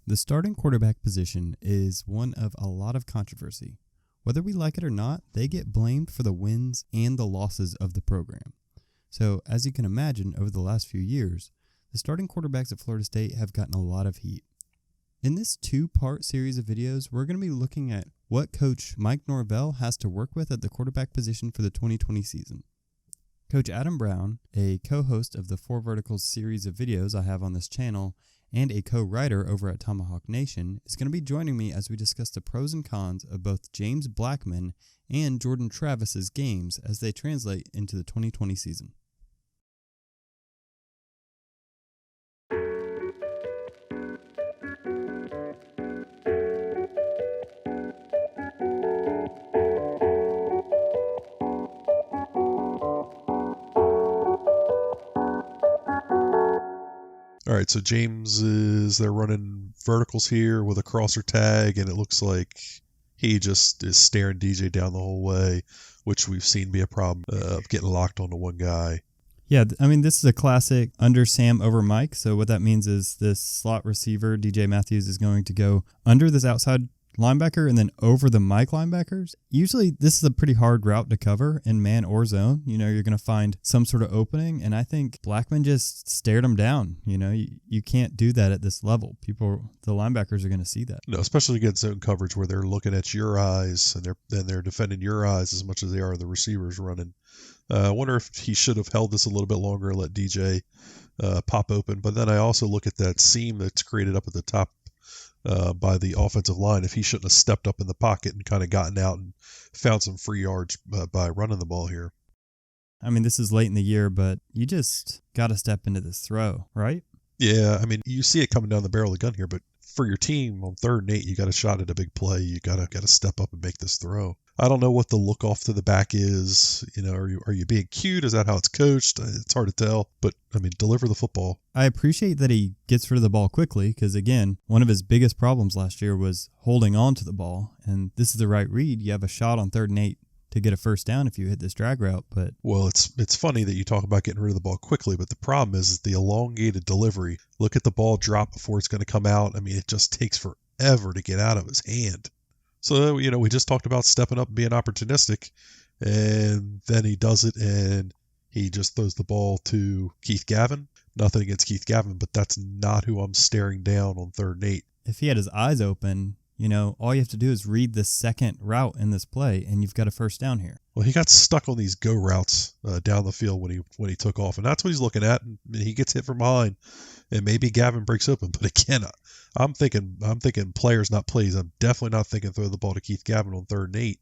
The starting quarterback position is one of a lot of controversy. Whether we like it or not, they get blamed for the wins and the losses of the program. So, as you can imagine, over the last few years, the starting quarterbacks at Florida State have gotten a lot of heat. In this two-part series of videos, we're going to be looking at what Coach Mike Norvell has to work with at the quarterback position for the 2020 season. Coach Adam Brown, a co-host of the Four Verticals series of videos I have on this channel, and a co-writer over at Tomahawk Nation, is going to be joining me as we discuss the pros and cons of both James Blackman and Jordan Travis's games as they translate into the 2020 season. All right, so they're running verticals here with a crosser tag, and it looks like he just is staring DJ down the whole way, which we've seen be a problem of getting locked onto one guy. Yeah, I mean, this is a classic under Sam over Mike. So what that means is this slot receiver, DJ Matthews, is going to go under this outside linebacker and then over the Mike linebackers. Usually this is a pretty hard route to cover in man or zone. You know, you're going to find some sort of opening, and I think Blackman just stared him down. You know, you can't do that at this level. The linebackers are going to see that. No, especially against zone coverage where they're looking at your eyes and they're defending your eyes as much as they are the receivers running. I wonder if he should have held this a little bit longer and let DJ pop open. But then I also look at that seam that's created up at the top by the offensive line. If he shouldn't have stepped up in the pocket and kind of gotten out and found some free yards by running the ball here. I mean, this is late in the year, but you just got to step into this throw, right? Yeah, I mean, you see it coming down the barrel of the gun here, but for your team on 3rd and 8, you got a shot at a big play. You got to step up and make this throw. I don't know what the look off to the back is. You know, are you being cute? Is that how it's coached? It's hard to tell, but I mean, deliver the football. I appreciate that he gets rid of the ball quickly because, again, one of his biggest problems last year was holding on to the ball, and this is the right read. You have a shot on 3rd and 8 to get a first down if you hit this drag route. But well, it's funny that you talk about getting rid of the ball quickly, but the problem is the elongated delivery. Look at the ball drop before it's going to come out. I mean, it just takes forever to get out of his hand. So, you know, we just talked about stepping up and being opportunistic, and then he does it, and he just throws the ball to Keith Gavin. Nothing against Keith Gavin, but that's not who I'm staring down on 3rd and 8. If he had his eyes open, you know, all you have to do is read the second route in this play, and you've got a first down here. Well, he got stuck on these go routes down the field when he took off, and that's what he's looking at. And he gets hit from behind, and maybe Gavin breaks open. But again, I'm thinking players, not plays. I'm definitely not thinking throw the ball to Keith Gavin on 3rd and 8,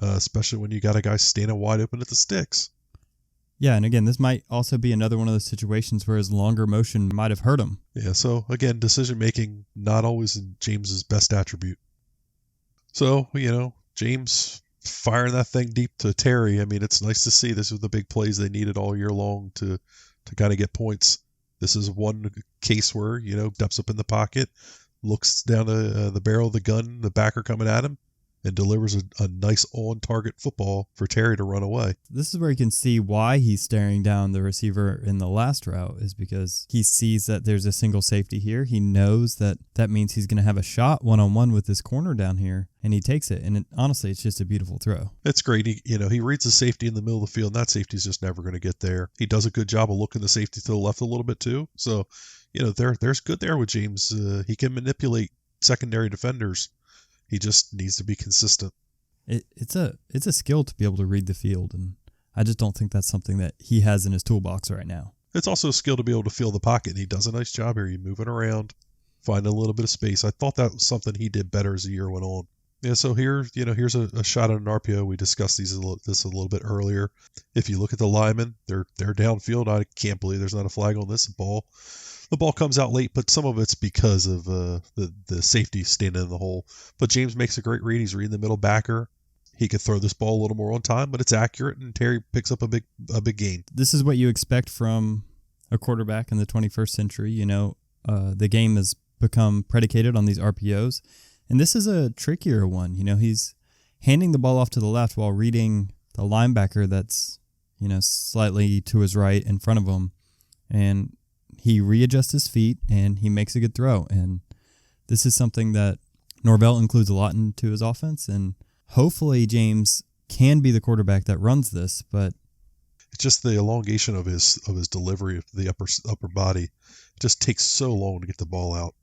especially when you got a guy standing wide open at the sticks. Yeah, and again, this might also be another one of those situations where his longer motion might have hurt him. Yeah, so again, decision-making not always in James's best attribute. So, you know, James firing that thing deep to Terry. I mean, it's nice to see. This was the big plays they needed all year long to kind of get points. This is one case where, you know, steps up in the pocket, looks down the barrel of the gun, the backer coming at him, and delivers a nice on-target football for Terry to run away. This is where you can see why he's staring down the receiver in the last route, is because he sees that there's a single safety here. He knows that means he's going to have a shot one-on-one with this corner down here, and he takes it. And honestly, it's just a beautiful throw. It's great. He reads the safety in the middle of the field, and that safety's just never going to get there. He does a good job of looking the safety to the left a little bit too. So, you know, there's good there with James. He can manipulate secondary defenders. He just needs to be consistent. It's a skill to be able to read the field, and I just don't think that's something that he has in his toolbox right now. It's also a skill to be able to feel the pocket, and he does a nice job here. He's moving around, finding a little bit of space. I thought that was something he did better as the year went on. Yeah, so here's a shot at an RPO. We discussed this a little bit earlier. If you look at the linemen, they're downfield. I can't believe there's not a flag on this ball. The ball comes out late, but some of it's because of the safety standing in the hole. But James makes a great read. He's reading the middle backer. He could throw this ball a little more on time, but it's accurate, and Terry picks up a big gain. This is what you expect from a quarterback in the 21st century. You know, the game has become predicated on these RPOs, and this is a trickier one. You know, he's handing the ball off to the left while reading the linebacker that's, you know, slightly to his right in front of him, and he readjusts his feet and he makes a good throw. And This is something that Norvell includes a lot into his offense, and hopefully James can be the quarterback that runs this, but it's just the elongation of his delivery of the upper body. It just takes so long to get the ball out.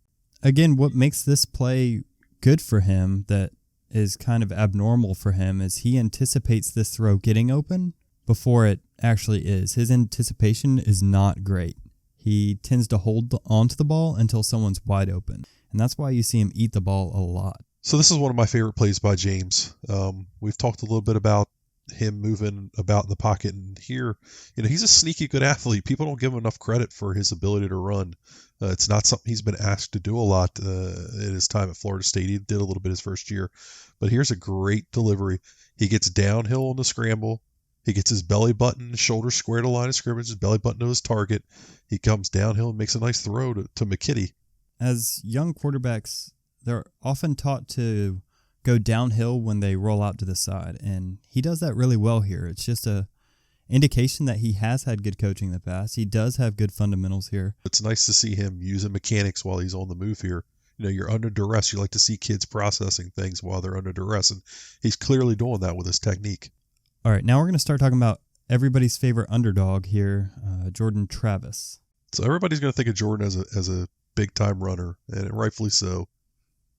Again, what makes this play good for him that is kind of abnormal for him is he anticipates this throw getting open before it actually is. His anticipation is not great. He tends to hold onto the ball until someone's wide open, and that's why you see him eat the ball a lot. So this is one of my favorite plays by James. We've talked a little bit about him moving about in the pocket, and here, he's a sneaky good athlete. People don't give him enough credit for his ability to run. It's not something he's been asked to do a lot in his time at Florida State. He did a little bit his first year, but here's a great delivery. He gets downhill on the scramble. He gets his belly button, shoulder square to line of scrimmage, his belly button to his target. He comes downhill and makes a nice throw to McKitty. As young quarterbacks, they're often taught to go downhill when they roll out to the side, and he does that really well here. It's just a indication that he has had good coaching in the past. He does have good fundamentals here. It's nice to see him using mechanics while he's on the move here. You're under duress. You like to see kids processing things while they're under duress, and he's clearly doing that with his technique. All right, now we're going to start talking about everybody's favorite underdog here, Jordan Travis. So everybody's going to think of Jordan as a big-time runner, and rightfully so.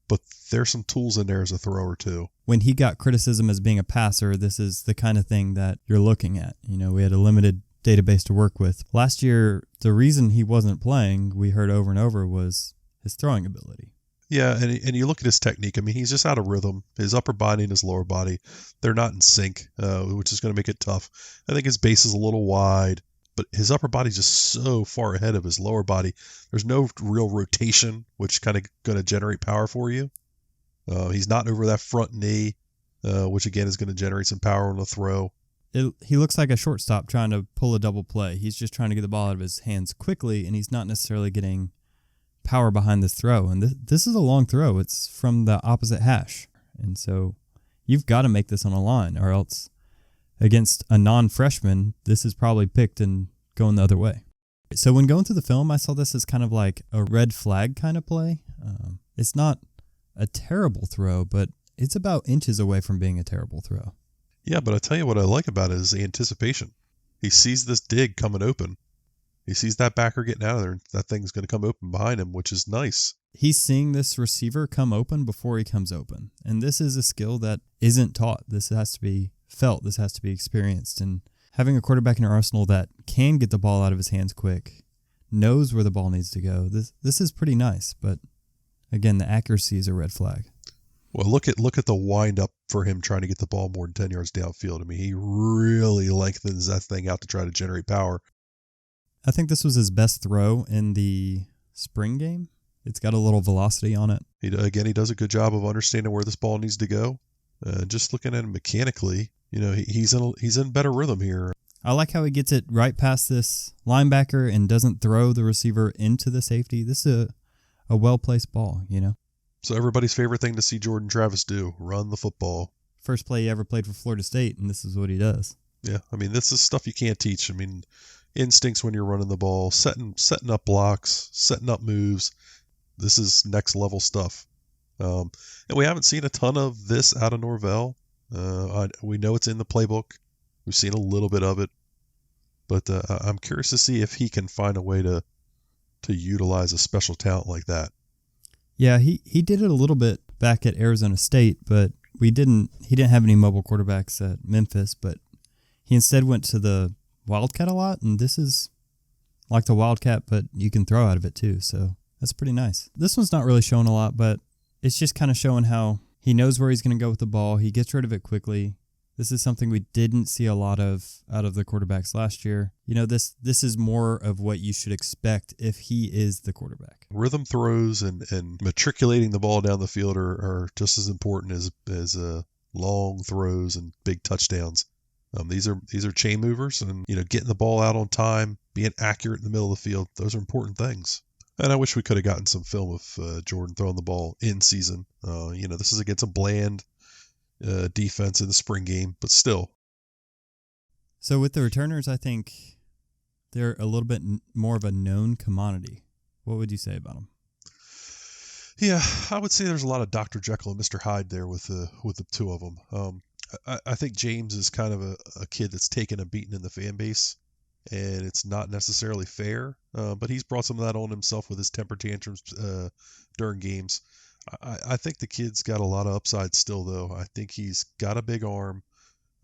But there's some tools in there as a thrower, too. When he got criticism as being a passer, this is the kind of thing that you're looking at. We had a limited database to work with. Last year, the reason he wasn't playing, we heard over and over, was his throwing ability. Yeah, and you look at his technique. I mean, he's just out of rhythm. His upper body and his lower body, they're not in sync, which is going to make it tough. I think his base is a little wide, but his upper body's just so far ahead of his lower body. There's no real rotation, which kind of going to generate power for you. He's not over that front knee, which again is going to generate some power on the throw. He looks like a shortstop trying to pull a double play. He's just trying to get the ball out of his hands quickly, and he's not necessarily getting power behind this throw. And this is a long throw. It's from the opposite hash. And so you've got to make this on a line, or else against a non-freshman, this is probably picked and going the other way. So when going through the film, I saw this as kind of like a red flag kind of play. It's not a terrible throw, but it's about inches away from being a terrible throw. Yeah, but I tell you what I like about it is the anticipation. He sees this dig coming open. He sees that backer getting out of there, and that thing's going to come open behind him, which is nice. He's seeing this receiver come open before he comes open. And this is a skill that isn't taught. This has to be felt. This has to be experienced. And having a quarterback in your arsenal that can get the ball out of his hands quick, knows where the ball needs to go, this is pretty nice. But again, the accuracy is a red flag. Well, look at the wind up for him trying to get the ball more than 10 yards downfield. I mean, he really lengthens that thing out to try to generate power. I think this was his best throw in the spring game. It's got a little velocity on it. He does a good job of understanding where this ball needs to go. Just looking at him mechanically, he's in better rhythm here. I like how he gets it right past this linebacker and doesn't throw the receiver into the safety. This is a well-placed ball, So everybody's favorite thing to see Jordan Travis do, run the football. First play he ever played for Florida State, and this is what he does. Yeah, I mean, this is stuff you can't teach. I mean, instincts when you're running the ball, setting up blocks, setting up moves. This is next level stuff. And we haven't seen a ton of this out of Norvell. We know it's in the playbook. We've seen a little bit of it. But I'm curious to see if he can find a way to utilize a special talent like that. Yeah, he did it a little bit back at Arizona State, but he didn't have any mobile quarterbacks at Memphis, but he instead went to the Wildcat a lot, and this is like the Wildcat, but you can throw out of it too, so that's pretty nice. This one's not really showing a lot, but it's just kind of showing how he knows where he's going to go with the ball. He gets rid of it quickly. This is something we didn't see a lot of out of the quarterbacks last year. This is more of what you should expect if he is the quarterback. Rhythm throws and matriculating the ball down the field are just as important as long throws and big touchdowns. These are chain movers, and getting the ball out on time, being accurate in the middle of the field, those are important things. And I wish we could have gotten some film of Jordan throwing the ball in season. This is against a bland defense in the spring game, but still. So with the returners, I think they're a little bit more of a known commodity. What would you say about them? Yeah, I would say there's a lot of Dr. Jekyll and Mr. Hyde there with the two of them. I think James is kind of a kid that's taken a beating in the fan base, and it's not necessarily fair. But he's brought some of that on himself with his temper tantrums during games. I think the kid's got a lot of upside still, though. I think he's got a big arm.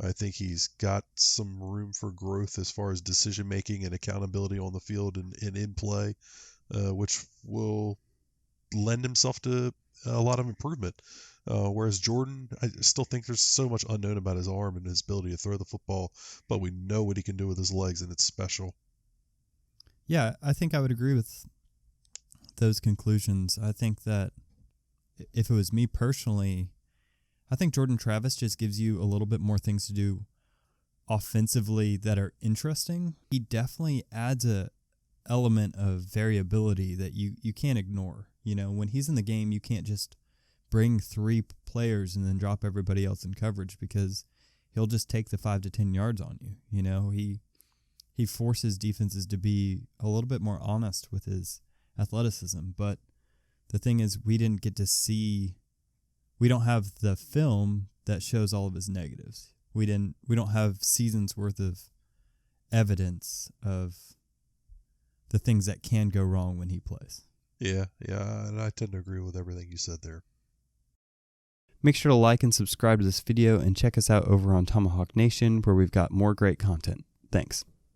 I think he's got some room for growth as far as decision making and accountability on the field and in play, which will lend himself to a lot of improvement. Whereas Jordan, I still think there's so much unknown about his arm and his ability to throw the football, but we know what he can do with his legs, and it's special. Yeah, I think I would agree with those conclusions. I think that if it was me personally, I think Jordan Travis just gives you a little bit more things to do offensively that are interesting. He definitely adds a element of variability that you can't ignore. You know, when he's in the game, you can't just bring 3 players and then drop everybody else in coverage, because he'll just take the 5 to 10 yards on you. You know, he forces defenses to be a little bit more honest with his athleticism. But the thing is, we don't have the film that shows all of his negatives. We don't have seasons worth of evidence of the things that can go wrong when he plays. Yeah, and I tend to agree with everything you said there. Make sure to like and subscribe to this video and check us out over on Tomahawk Nation, where we've got more great content. Thanks.